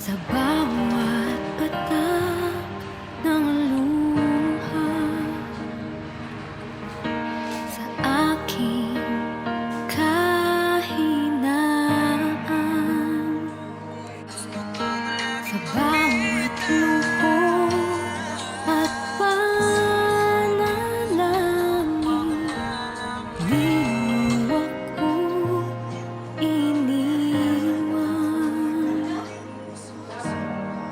Sa bawat patak ng luha, sa aking kahinaan, sa bawat lubog at panalangin, di mo ako iniwan.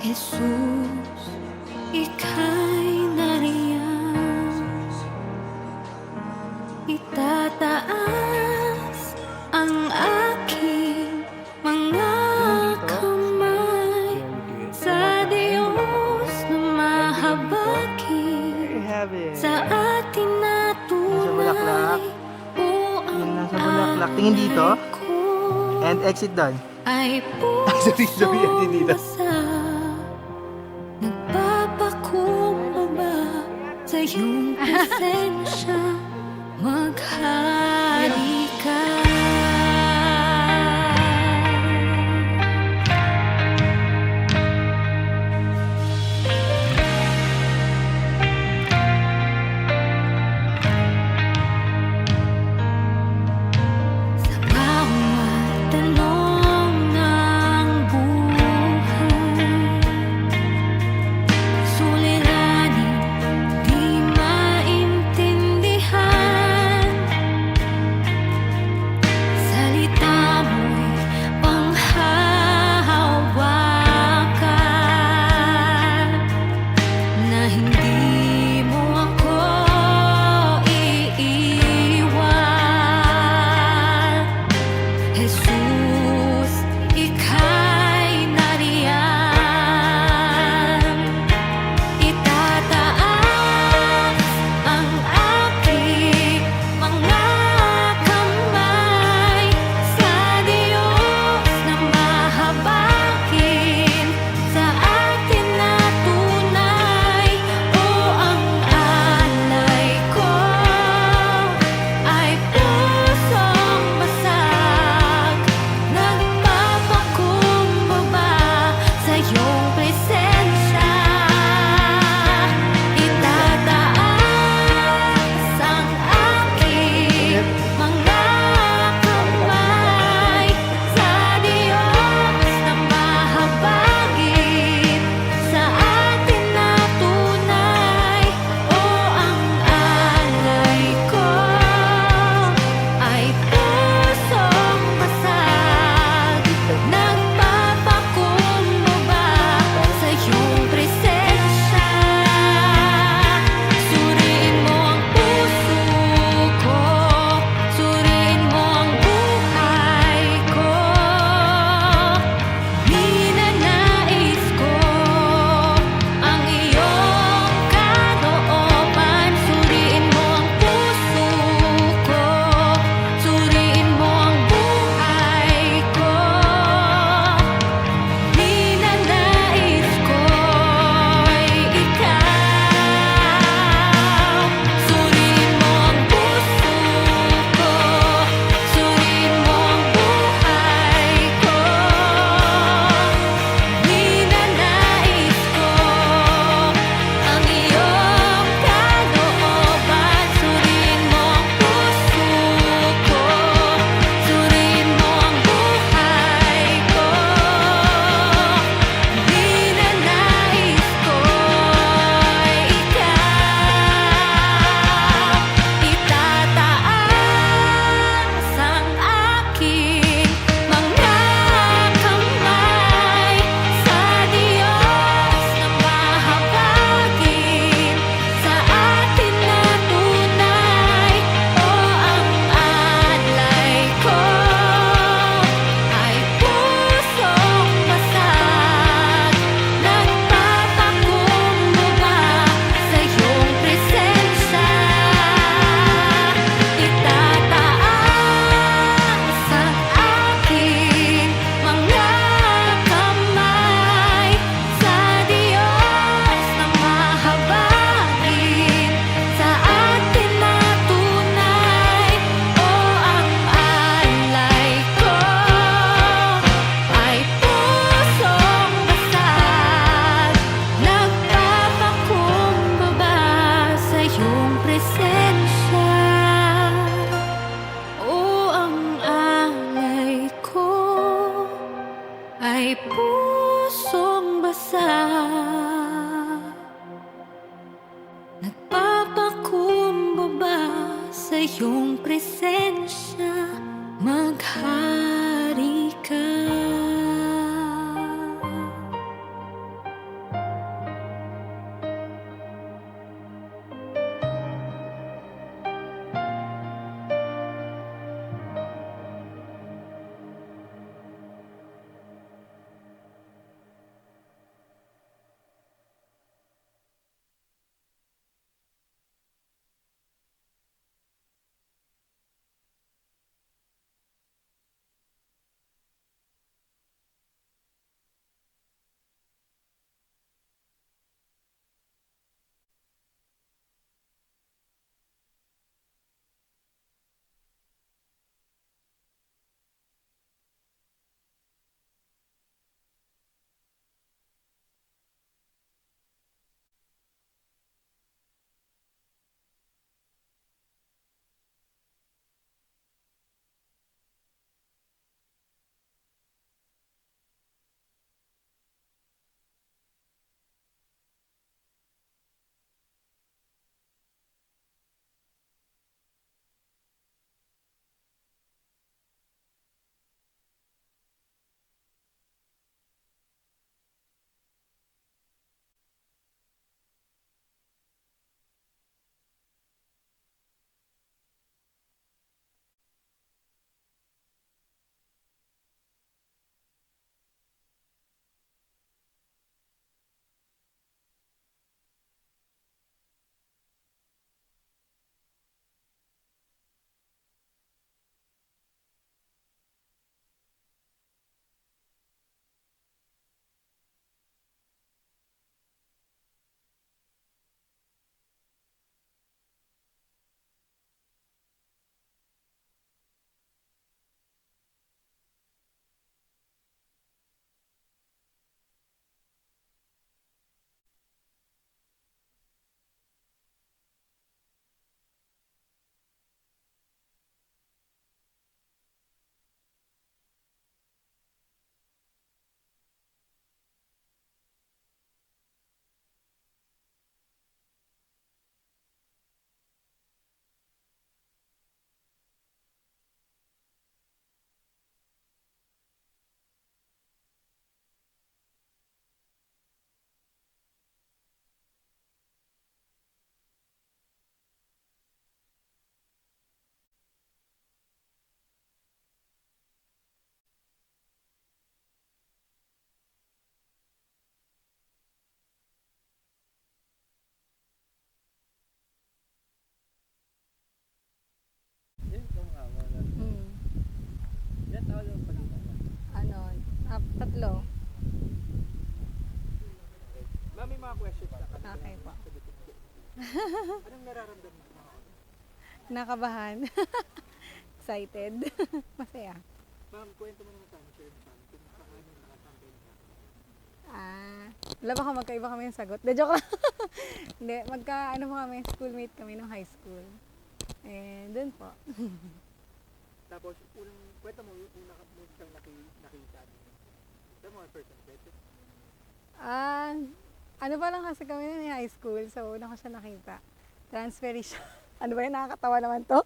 Jesus, ika'y nariyan, itataas ang aking mga kamay sa Diyos na mahabagi, sa atin na tunay. O ang Nasa Bulaklak. Tingin dito. ko And exit doon. ay Sorry, yan dito. basa. Nagpapakumbaba sa iyong presensya, maghari ka. Sa bawat tanong ng buhay, suliranin, di maintindihan, May pusong basa, nagpapakumbaba sa iyong presensya, maghari ka. Yan, kumama na. Hmm. Yan, tawag yung palitan. Ano? Tatlo. Ma'am, may mga questions na kami. Okay po. Anong nararamdaman mo? Nakabahan. Excited. Masaya. Ma'am, kwento mo naman sa amin, share mo sa amin, kung paano nakakampay ka. Wala baka magkaiba kami yung sagot. De, joke lang. Hindi, ano po kami, schoolmate kami nung high school. Eh, dun po. Tapos, kwento mo, yung una mo siyang nakita. Ito mo, first impression. Ano pa lang kasi kami nun high school, so una ko siya nakita. Transfer siya. Ano ba yun? Nakakatawa naman to.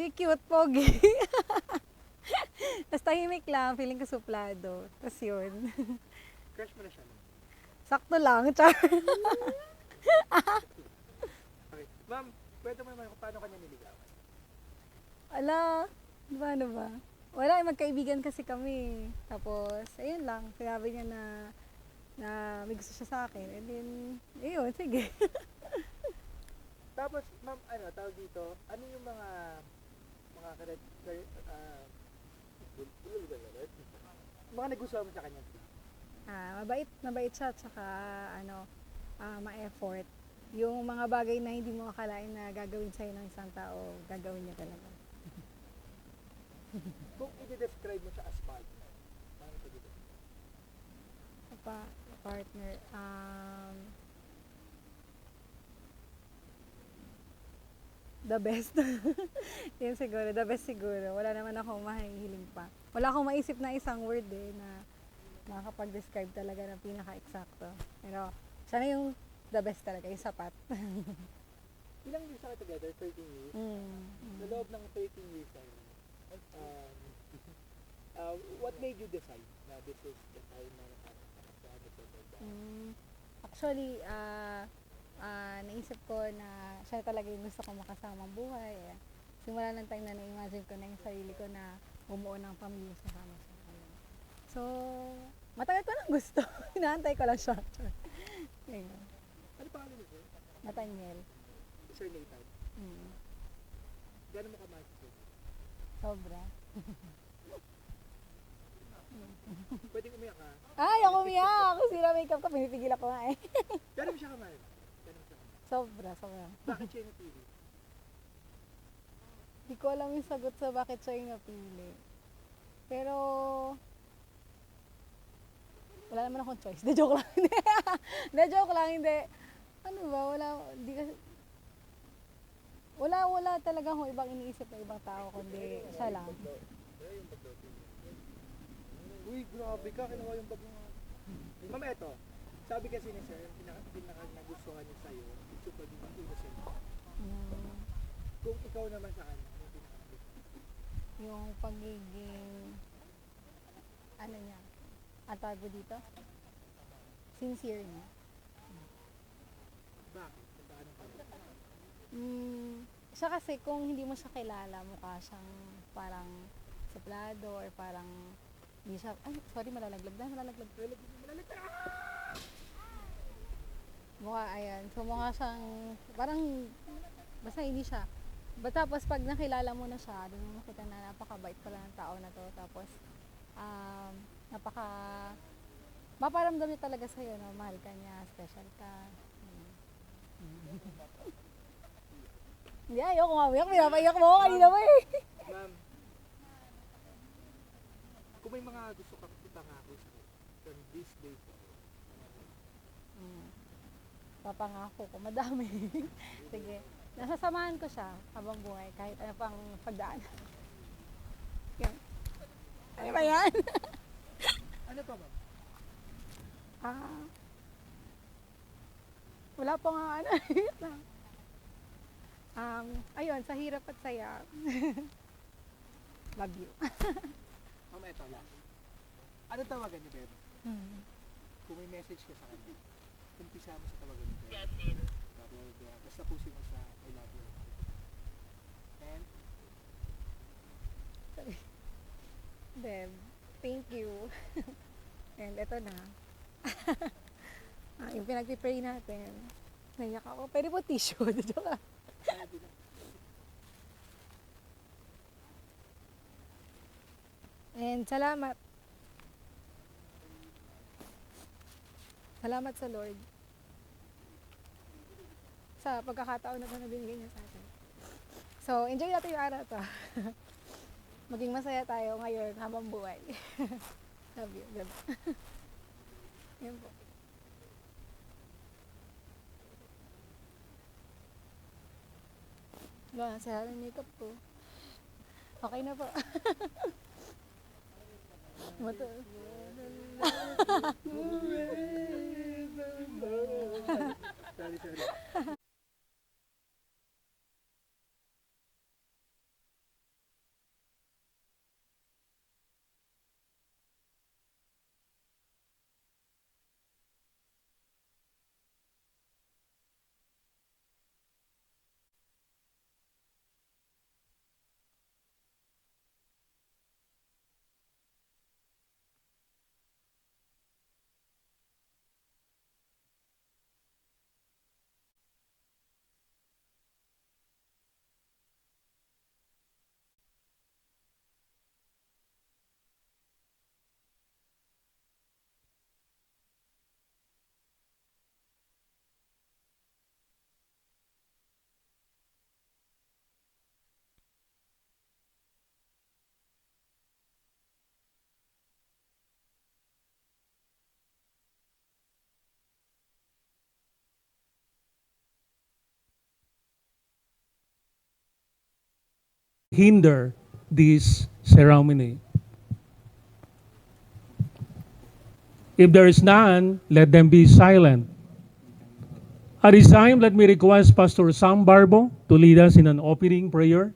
Di cute, pogi. Tapos tahimik lang, feeling ko suplado. Tapos yun. Crush mo na siya, no? Sakto lang, char. Okay. Ma'am, kwento mo naman kung paano kanya niligawan. Ano ba? Wala, magkaibigan kasi kami. Tapos, ayun lang, sinabi niya na may gusto siya sa akin. And then, ayun, sige. Tapos, ma'am, tawag dito, ano yung mga nagustuhan mo sa kanya? Mabait siya, tsaka ma-effort. Yung mga bagay na hindi mo akalain na gagawin sa'yo ng isang tao, gagawin niya talaga. Kung i-describe mo siya as partner, paano ito dito? Partner, the best. Yun siguro, the best siguro. Wala naman akong mahihiling pa. wala akong maisip na isang word na makakapag-describe talaga ng pinaka-eksakto. Pero siya na yung the best talaga, yung sapat. Ilang years na kayo together? 13 years? Sa Mm. loob ng 13 years na yun, what made you decide na this is the time na nakakasama? Mm. Actually, naisip ko na siya talaga yung gusto kong makasamang buhay. Simula ng time na na-imagine ko na yung sarili ko na bumuo ng pamilya kasama siya. Ayun. So, matagal ko nang gusto. Hinaantay ko lang siya. Ayun. Ano pangalan niyo, sir? Nathaniel. Sir Nathan. Mm. Gano'n mo kamahal si sir? Sobra. Pwedeng umiyak ka. Ay, ako umiyak! Kung sila makeup ko, pinipigil ako nga eh. Gano'n mo siya kamahal? Gano'n mo siya kamahal? Sobra, sobra. Bakit siya yung napili? Hindi ko alam yung sagot sa bakit siya yung napili. Pero, wala naman akong choice. De joke lang. De joke lang, hindi. Ano ba, hindi kasi, wala talaga akong ibang iniisip na ibang tao, kundi siya lang. Uy, grabe ka. Kinuha yung bag mo. Ma'am, eto. Sabi kasi ni sir, yung pinaka nagustuhan niya sa'yo, it's super innocent. Mm, Kung ikaw naman sa kanya, yung pinaka yung pagiging, ano niya, ang tawag ko dito? Sincere niya. bakit? Kung paano ka? Siya kasi kung hindi mo siya kilala, mukha siyang parang suplado or parang hindi siya, ay sorry malalaglag. Mukha, ayan. So mukha siyang, parang, basta hindi siya. Tapos pag nakilala mo na siya, doon mo makita na napakabait pala ng tao na to. Tapos, napaka, maparamdam niya talaga sa'yo, no? Mahal ka niya, special ka. Hindi, ayoko nga umiyak. Pinapaiyak mo ako kanina mo eh. Ma'am, kung may mga gusto kang ipangako sa'yo, from this day forward, Papangako ko, madami. Sige. Nasasamahan ko siya habang buhay, kahit ano pang pagdaan. Yan. Ano ba yan? ano pa ma'am? Wala pa nga ano. Ayun, sa hirap at saya. Love you. Ma'am, eto lang. Ano tawagan ni Beb? Kung may message ka sa kanya, umpisa mo sa tawagan ni Beb. Tapos tapusin mo sa I love you. And, Beb, thank you. And eto na. Yung pinag-pray natin. Naiyak ako. Pwede po tissue. Joke lang. sabi na. And salamat. Salamat sa Lord. Sa pagkakataon na ito na binigay niya sa atin. So, enjoy natin yung araw to. Maging masaya tayo ngayon habang buhay. Love you. Diba? Yan po. Wala, sa ng makeup ko. Okay na po. Mato. Sorry. hinder this ceremony. If there is none, let them be silent. At this time, let me request Pastor Sam Barbo to lead us in an opening prayer.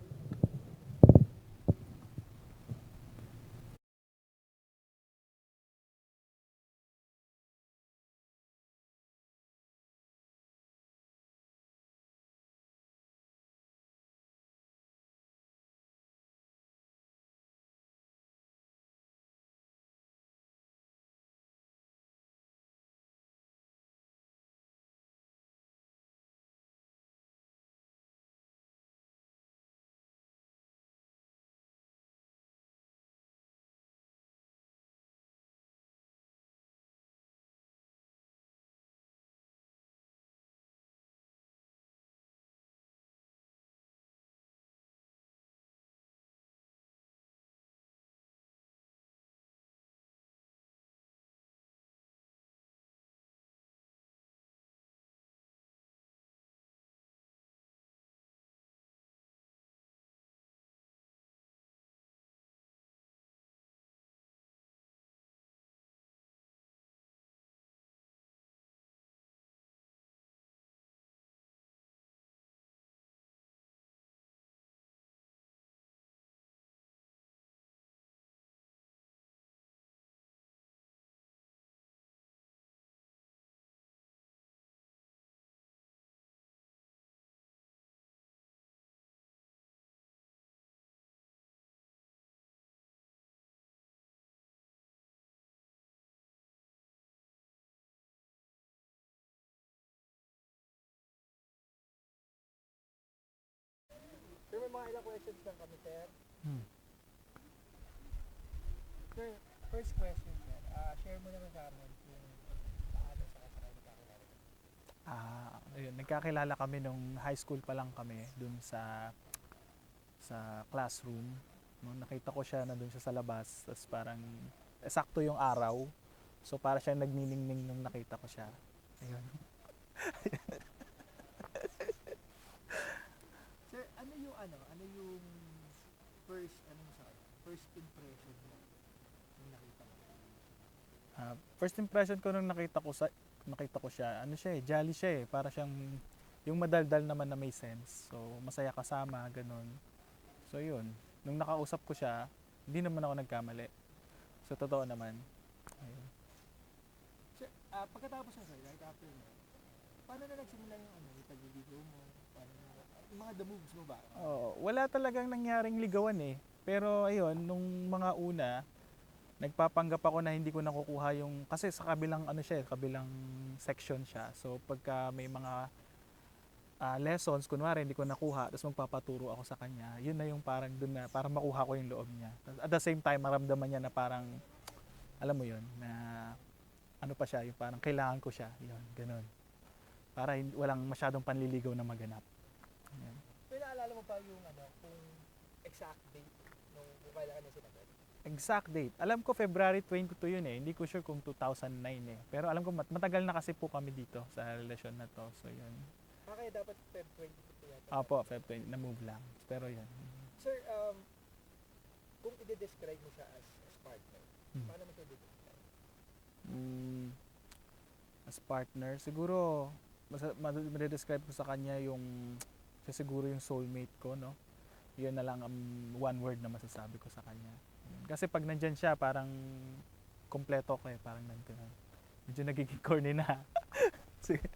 Sir, may mga ilang questions lang kami, sir. Sir, first question, sir. Share mo naman sa amin kung paano sa kasakay nagkakilala. Ayun, nagkakilala kami nung high school pa lang kami dun sa classroom. No, nakita ko siya na dun siya sa labas, tapos parang sakto yung araw. So para siya nagniningning nung nakita ko siya. Ayun. Sir, ano yung first impression mo nung nakita mo? First impression ko nung nakita ko siya, ano siya jolly siya para siyang yung madaldal naman na may sense. So masaya kasama, ganun. So yun, nung nakausap ko siya, hindi naman ako nagkamali. So totoo naman. Ayun. Sir, pagkatapos na, sir, right after mo, paano na nagsimula yung pagliligaw mo? Yung mga the moves mo ba? Wala talagang nangyaring ligawan Pero ayun, nung mga una, nagpapanggap ako na hindi ko nakukuha yung kasi sa kabilang kabilang section siya. So pagka may mga lessons kunwari hindi ko nakuha, tapos magpapaturo ako sa kanya. Yun na yung parang doon na para makuha ko yung loob niya. At the same time, maramdaman niya na parang alam mo yun, na ano pa siya, yung parang kailangan ko siya. Yun, ganun. Para walang masyadong panliligaw na maganap. Ayan. Pero naalala mo pa yung kung exact date nung kailangan na sila? Exact date. Alam ko February 22 yun Hindi ko sure kung 2009 Pero alam ko matagal na kasi po kami dito sa relasyon na to. So yun. Kaya dapat Feb 22 yata. Apo, Feb 20 na move lang. Pero yun. Sir, kung i-describe mo siya as partner, paano mo siya i-describe? As partner, siguro ma-describe ko sa kanya siya siguro yung soulmate ko, no? Yun na lang ang one word na masasabi ko sa kanya. Kasi pag nandyan siya, parang kompleto ko parang nandun. Medyo nagiging corny na. Sige.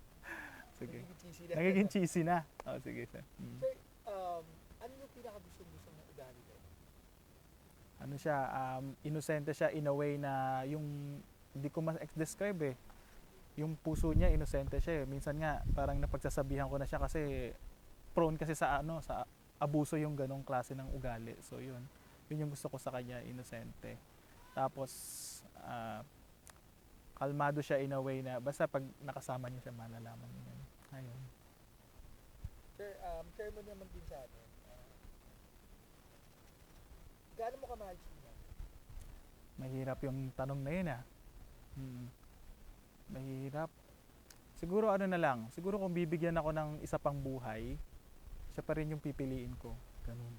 Nagiging cheesy na. Oh, sige, sir. Sir, ano yung pinaka-gusto ng ugali ko? Ano siya, inosente siya in a way na yung hindi ko ma-describe Yung puso niya, inosente siya Minsan nga, parang napagsasabihan ko na siya kasi prone kasi sa abuso yung ganong klase ng ugali. So yun yung gusto ko sa kanya, inosente. Tapos kalmado siya in a way na basta pag nakasama niya siya malalaman niya. Ayun. Sir, share mo naman din sa atin. Gaano mo kamahal siya? Mahirap yung tanong na yun Mahirap. Siguro na lang. Siguro kung bibigyan ako ng isa pang buhay, siya pa rin yung pipiliin ko. Ganun.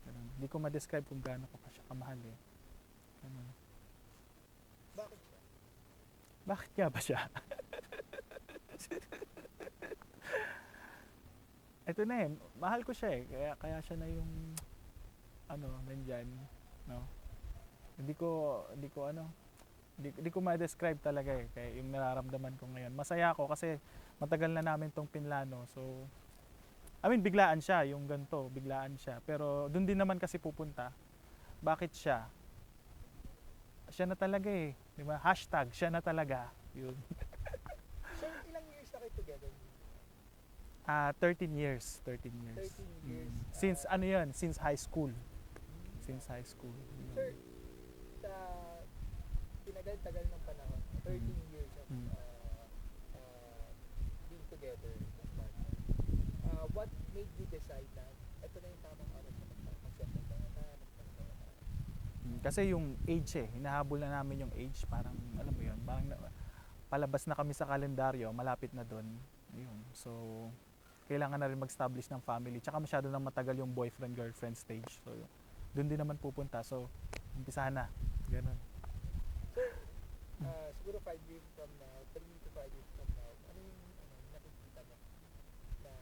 Hindi ko ma-describe kung gaano ko pa siya kamahal Ganun. Bakit siya? Bakit nga ba siya? Ito na eh, mahal ko siya eh. Kaya siya na yung, nandyan. No? Hindi ko ma-describe talaga eh. Kaya yung nararamdaman ko ngayon. Masaya ako kasi matagal na namin tong pinlano. So, biglaan siya, yung ganito, biglaan siya. Pero doon din naman kasi pupunta. Bakit siya? Siya na talaga eh. Di ba? Hashtag, siya na talaga. Yun. So, ilang years na kayo together? 13 years. 13 years. 13 years. Since Since high school. Since high school. Sir, sa tinagal-tagal ng panahon, 13 years of being together as partner, what made you decide na ito na yung tamang oras na mag-settle down na Kasi yung age hinahabol na namin yung age, parang alam mo yun, parang palabas na kami sa kalendaryo, malapit na doon. Yun. So, kailangan na rin mag-establish ng family. Tsaka masyado nang matagal yung boyfriend-girlfriend stage. So, doon din naman pupunta. So, umpisahan na. Ganun. Siguro 5 years from now, 3 to 5 years from now, ano yung nakikita mo na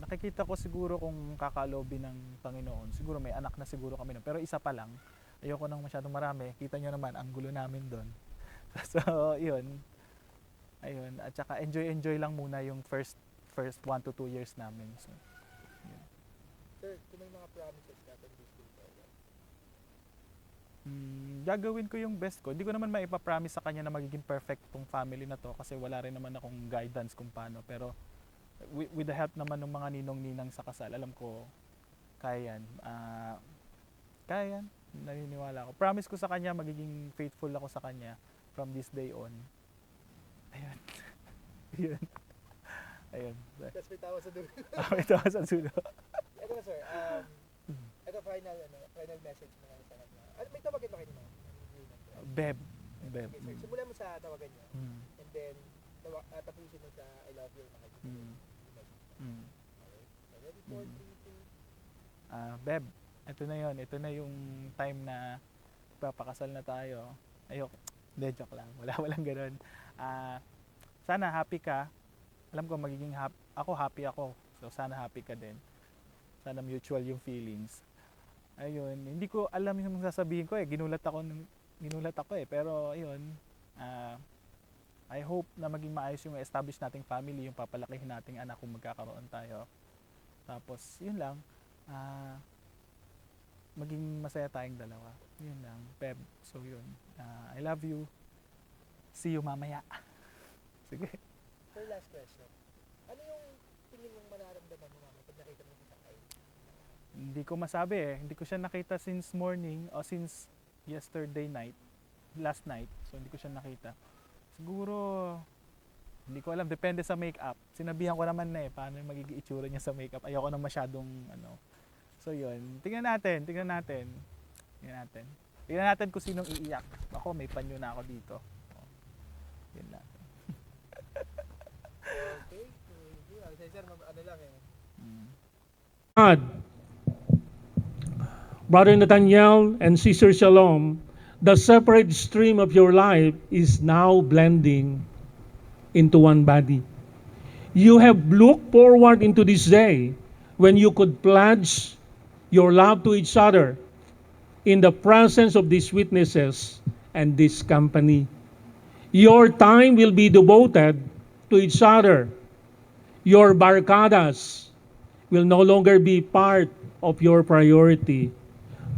Nakikita ko siguro kung kakaloobin ng Panginoon. Siguro may anak na siguro kami. Pero isa pa lang. Ayoko nang masyadong marami. Kita nyo naman, ang gulo namin doon. So, yun. Ayun. At saka enjoy lang muna yung first 1 to 2 years namin. So, yun. Sir, kung may mga promises natin this week, Gagawin ko yung best ko. Hindi ko naman maipapromise sa kanya na magiging perfect tong family na to kasi wala rin naman akong guidance kung paano. Pero with the help naman ng mga ninong-ninang sa kasal, alam ko kaya yan. Kaya yan. Naniniwala ako. Promise ko sa kanya, magiging faithful ako sa kanya from this day on. Ayun. Ayun. Ayun. Tapos may tawa sa dulo. May tawa sa dulo. Ito na sir, ito final message mo na sa kanya. May tawagan ba kayo ni ma'am? Beb. Okay, sir. Simulan mo sa tawagan niya. And then, tapusin mo sa I love you. Ready for 3, 2. Beb, ito na yon. Ito na yung time na papakasal na tayo. Ayoko. Hindi, joke lang. Walang ganun. Sana happy ka. Alam ko magiging happy ako. So sana happy ka din. Sana mutual yung feelings. Ayun, hindi ko alam yung sasabihin ko eh. Ginulat ako eh. Pero ayun, I hope na maging maayos yung establish nating family, yung papalakihin nating anak kung magkakaroon tayo. Tapos yun lang, maging masaya tayong dalawa. Yun lang, Peb. So yun, I love you. See you mamaya. Sige. Sir, last question. Ano yung tingin mong mararamdaman mo mama pag nakita mo sa kayo? Hindi ko masabi eh. Hindi ko siya nakita since morning o since yesterday night, last night. So hindi ko siya nakita. Siguro, hindi ko alam. Depende sa makeup. Sinabihan ko naman na eh, paano yung magiging itsura niya sa makeup. Ayoko nang masyadong So yun, tingnan natin. Tingnan natin kung sinong iiyak. Ako, may panyo na ako dito. Yun lang. Okay. Sir, ano lang eh. God, Brother Nathaniel and Sister Shalom, the separate stream of your life is now blending into one body. You have looked forward into this day when you could pledge your love to each other in the presence of these witnesses and this company. Your time will be devoted to each other. Your barcadas will no longer be part of your priority,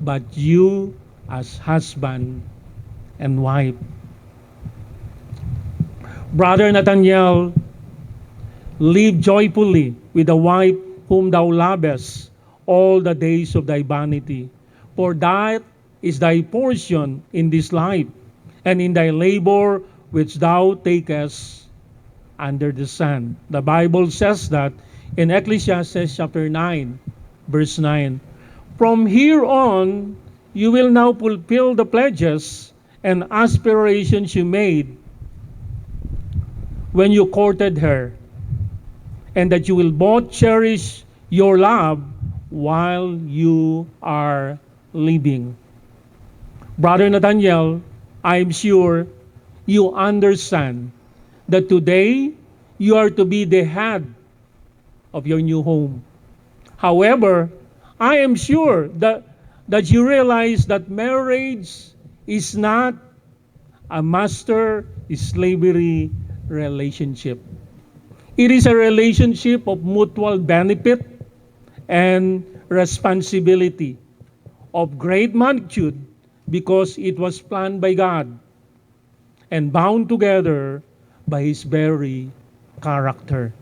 but you as husband and wife. Brother Nathaniel, live joyfully with the wife whom thou lovest all the days of thy vanity, for that is thy portion in this life, and in thy labor which thou takest under the sun. The Bible says that in Ecclesiastes chapter 9, verse 9. From here on, you will now fulfill the pledges and aspirations you made when you courted her, and that you will both cherish your love while you are living. Brother Nathaniel, I am sure you understand that today you are to be the head of your new home. However, I am sure that you realize that marriage is not a master-slavery relationship. It is a relationship of mutual benefit and responsibility of great magnitude because it was planned by God and bound together by His very character.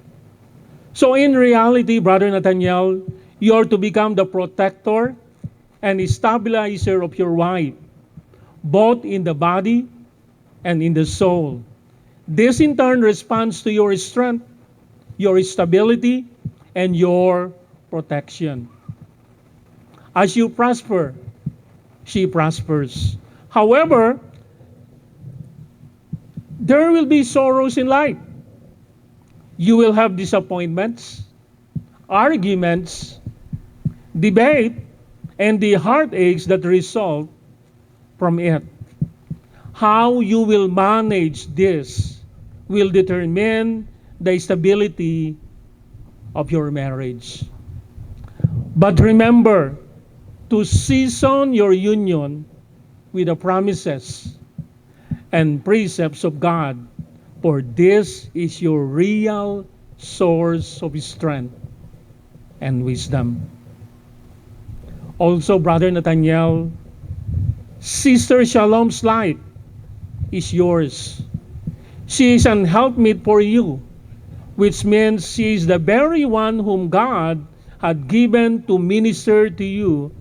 So in reality, Brother Nathaniel, you are to become the protector and stabilizer of your wife, both in the body and in the soul. This in turn responds to your strength, your stability, and your protection. As you prosper, she prospers. However, there will be sorrows in life. You will have disappointments, arguments, debate, and the heartaches that result from it. How you will manage this will determine the stability of your marriage. But remember to season your union with the promises and precepts of God, for this is your real source of strength and wisdom. Also, Brother Nathaniel, Sister Shalom's life is yours. She is an helpmeet for you, which means she is the very one whom God had given to minister to you